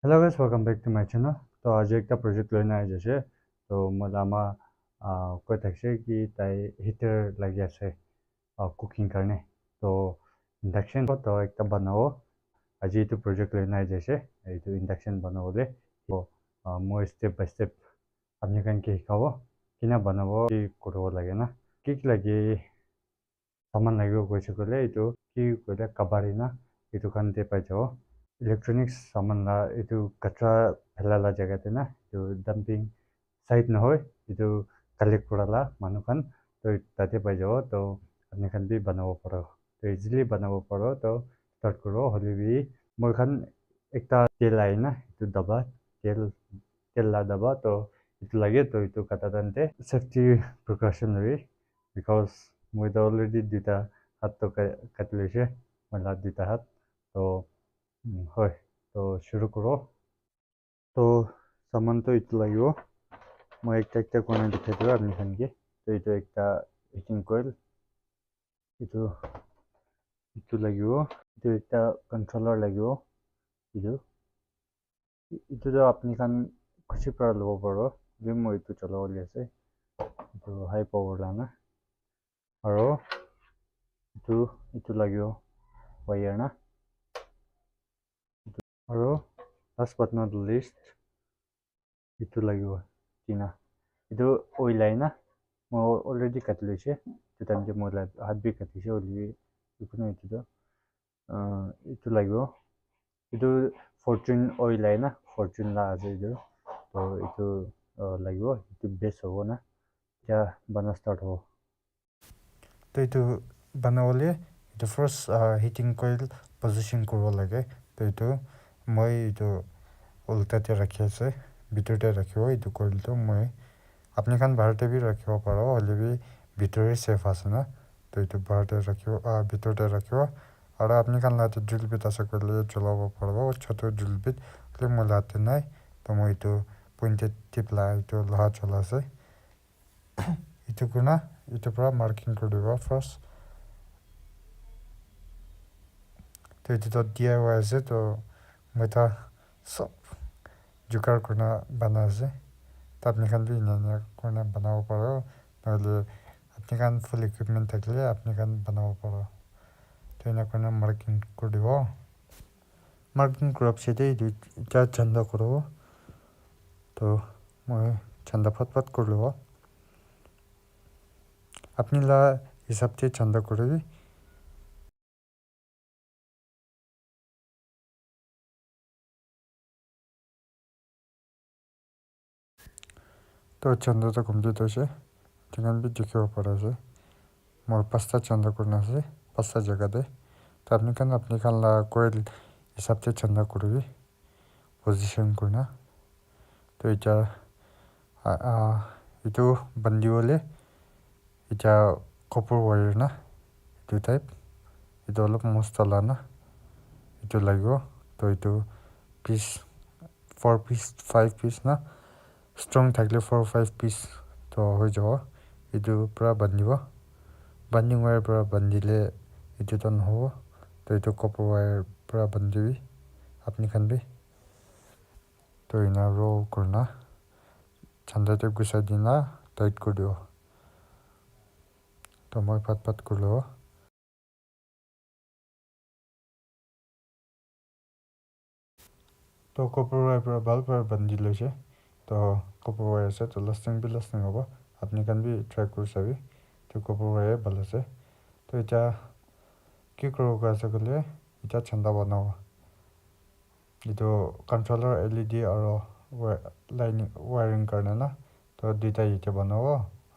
Hello guys, welcome back to my channel. तो आज एक प्रोजेक्ट लेना है जैसे तो मलामा कोई तक कि ताई हीटर लगी ऐसे कुकिंग करने तो इंडक्शन तो एक बनाओ आज ये तो प्रोजेक्ट लेना है जैसे ये तो इंडक्शन बनाओ ले तो मैं स्टेप बाय स्टेप अपने कन के हिकाओ कि ना बनाओ कि करो लगे ना कि लगे सामान लगे कोई से कोले ये तो कि कोले कबाड़ी ना ये तो कन दे पाए जाओ इलेक्ट्रॉनिक्स सामान ला itu katra phelala jaga te na itu dumping site na hoy itu collect kurala manu khan to tate pai jao to apni khan bi banabo paro to easily banabo paro to start kuro holi bi moi khan ekta tel ai na itu daba tel la daba to itu lage to itu kata tante safety precaution ri because moi da already dita hat to katlishe moi la dita hat to হয় তো শুরু করো তো সামান তো ইটো লাগিব মই একটা কোণে দেখাই দিওঁ আপনি খানকে তো এইটো একটা হিটিং কইল এইটো ইটো লাগিব এইটো একটা কন্ট্রোলার লাগিব এইটো এইটো আপনি খান খুশি পৰা ল'ব পাৰো যে মই এইটো চলাবলৈ আছে এইটো হাই পাৱাৰ লানা আৰু এইটো লাগিব ৱায়াৰ না আৰু last but not least itu লাগিব tina itu oil line na mo already katliছে to time je mo হাত বি কাটিছে অলরেডি ইকুনো itu লাগিব itu fortune oil line na fortune la আছে itu তো itu লাগিব itu best হ'ব না এতিয়া বানা start হ'ব তো এইটো বানাবলে এইটো ফার্স্ট হিটিং কইল পজিশন কৰিব লাগে তো এইটো মই এইটো উল্টাতে ৰাখি আছে ভিতৰতে ৰাখিব এইটো কইলটো মই আপনি খান বাহিৰতে বি ৰাখিব পাৰো হলে বি ভিতৰে সেফ আছে না তো এইটো বাহিৰতে ৰাখিব ভিতৰতে ৰাখিব আৰু আপনি খান লাতে ড্রিল বিট আছে কইলে চলাব পারবো ছোট ড্রিল বিট হলে মই লাতে নাই তো মই এইটো পয়েন্টেড টিপ লা এইটো লোহা চলা আছে এইটো কোনা এইটো পুৰা মাৰ্কিং কৰি দিব ফার্স্ট তো এইটো DIY আছে তো মই তা সব जुगाड़ करना बना से तो अपने खान भी इन्हें करना बनाओ पड़ो नहले अपने खान फुल इक्विपमेंट तक ले अपने खान बनाओ पड़ो तो इन्हें करना मार्किंग कर दिवो मार्किंग क्रॉप से दे क्या चंदा करो तो मैं चंदा फट कर लो अपनी ला हिसाब से चंदा करोगी तो चंदा तो कंप्लीट हो से टिकन भी दिखे पड़ा से मोर पास्ता चंदा करना से पास्ता जगह दे तो अपने खान ला कोई हिसाब से चंदा करोगी पोजीशन करना तो itu bandi wale ita copper wire na itu type itu olop mostala na itu lagibo to itu piece 4 piece 5 piece na strong thakle 4-5 piece to hoi jabo itu pura bandibo banding wire pura bandile itu ton hobo to itu copper wire pura bandibi apni khan bi to ina roll kurna chanda te gusa dina tight कर दियो तो मैं पत कर लो तो copper wire पर बाल पर बंदी लो छे तो कॉपर वायर से तो लास्टिंग होगा अपने कन भी ट्राई कर सभी तो कॉपर वायर भल से तो इटा की करो का सकले इटा चंदा बनाओ ये तो कंट्रोलर LED और लाइनिंग वायरिंग करना ना तो दुईटा ये बनाओ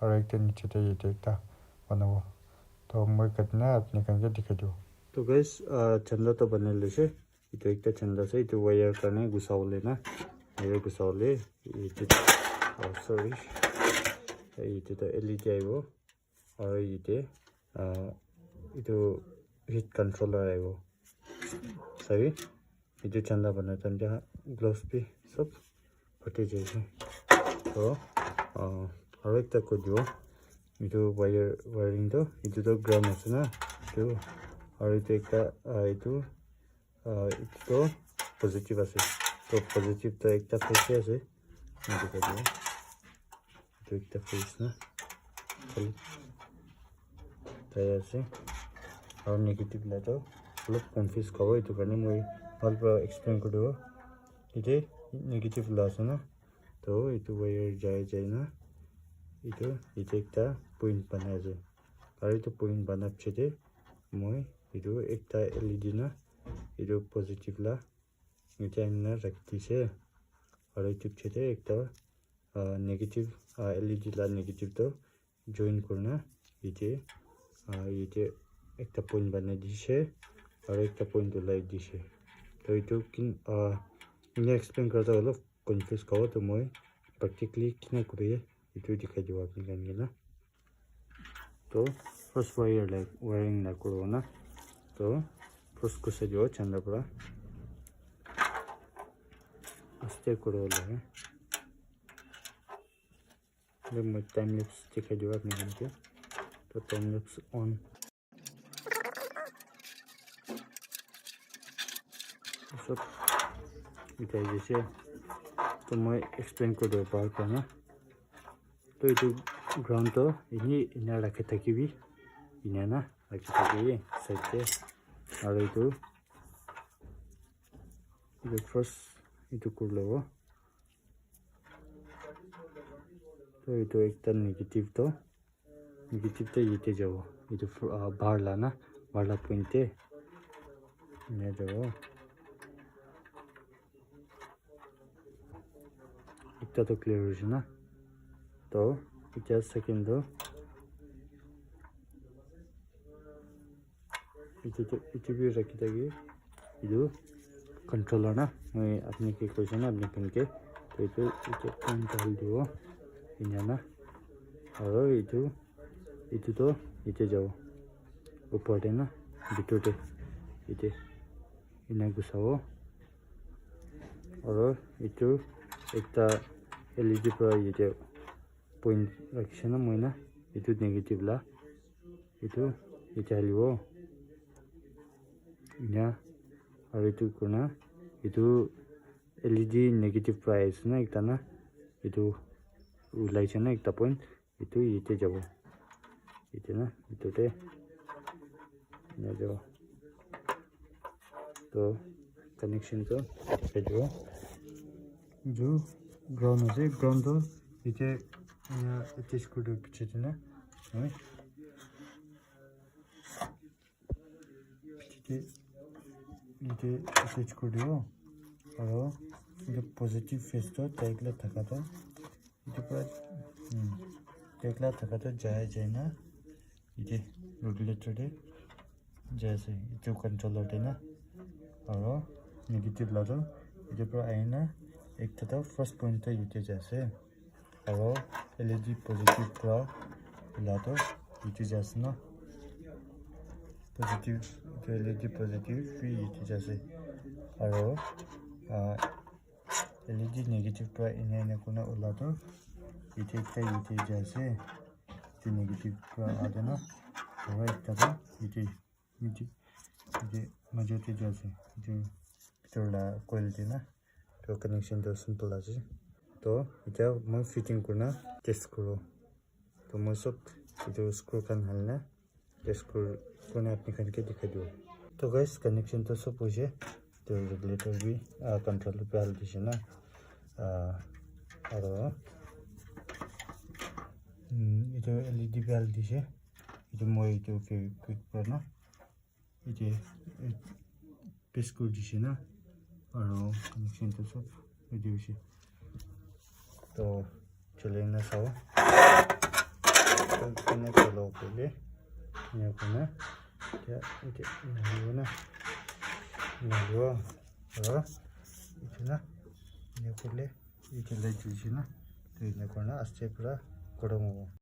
और एक नीचे ते ये एकटा बनाओ तो मैं कितना अपने कन के दिखा दो तो गाइस चंदा तो बने ले से itu ekta chanda se itu wire karne gusaule na wire gusaule itu sorry itu to LED aibo aru ite itu heat controller aibo sabi itu chanda bana tanja gloves bhi sab phate jaise to aru ekta ko dio itu wiring to itu ground ase na itu aru itu ekta itu positive আছে तो positive तो एक ता face है दिखा दिया तो एक ता फेस ना खाली तैयार से और नेगेटिव ला तो लोग कंफ्यूज करो ये तो करने मुझे हल पर एक्सप्लेन कर दो इधे नेगेटिव ला से ना तो ये तो वायर जाए ना itu ekta point banai ase aru itu point banap chete moi itu ekta LED na itu positive la eta na rakhise aru itu chete ekta negative LED la negative to join kurna ite ekta point banai dise aru ekta point ulai dise to itu kin ine explain karta holo confuse kabo to moi practically kina kuriye itu dikhai diwa apni kan na तो first wire like wiring ना करो ना तो first को से जो चंदा पड़ा अस्ते करो लगे जब मैं टाइम लैप्स दिखाई दिवा अपने kan के तो टाइम लैप्स ऑन सब इधर जैसे तो मैं एक्सप्लेन कर दो बार करना तो itu ground to ini ina rakhe thakibi ina na rakhe thakibi side te aru itu first itu kurlo to itu ekta negative to yete jabo itu bar la na bar la point te ina jabo ekta to clear hoise na तो इतना second दो इतने भी रखी थी इधर controller ना मैं अपने के क्वेश्चन अपने पेन के तो इधर कंट्रोल दियो इन्हें ना और इधर तो इधर जाओ ऊपर दे ना बिटू दे इधर इन्हें घुसाओ और इधर एक ता LED पर इधर point rakhishe na moina itu negative la itu halibo ina aru itu kuna itu LED negative price na ekta na itu ulai chana ekta point itu yete jabo ite na itu te na jabo to connection to jabo jo ground ase ground to ite attach kuru piche na ite attach kuru aro ite positive face to taikla thaka to ite pura taikla thaka to jai na ite regulator de jaise ite controller de na aro negative la to ite pura aina ekta to first point to ite jaise aro LED positive pra lato itu jasna positive to LED positive fi itu jase aro LED negative pra ina kuna ulato itu jase itu negative pra adana aro ekta to itu majority jase itu bitorla coil dina to connection to simple ase तो इतना मैं fitting करना test करो तो मैं सब इधर screw kan halna test करना अपने kan के दिखा दो तो गाइस कनेक्शन तो सब हो जाए तो रेगुलेटर भी कंट्रोलर पे डाल दीजिए ना और इधर LED पे डाल दीजिए इधर मैं इधर क्विक पर ना इधर पेस्ट कर दीजिए ना और कनेक्शन तो सब हो जाए तो चलिए ना सब तो कने चलो पहले ये कने क्या इधर ना और इतना ये पहले ये चले दीजिए ना तो इन्हें करना अच्छे पूरा करो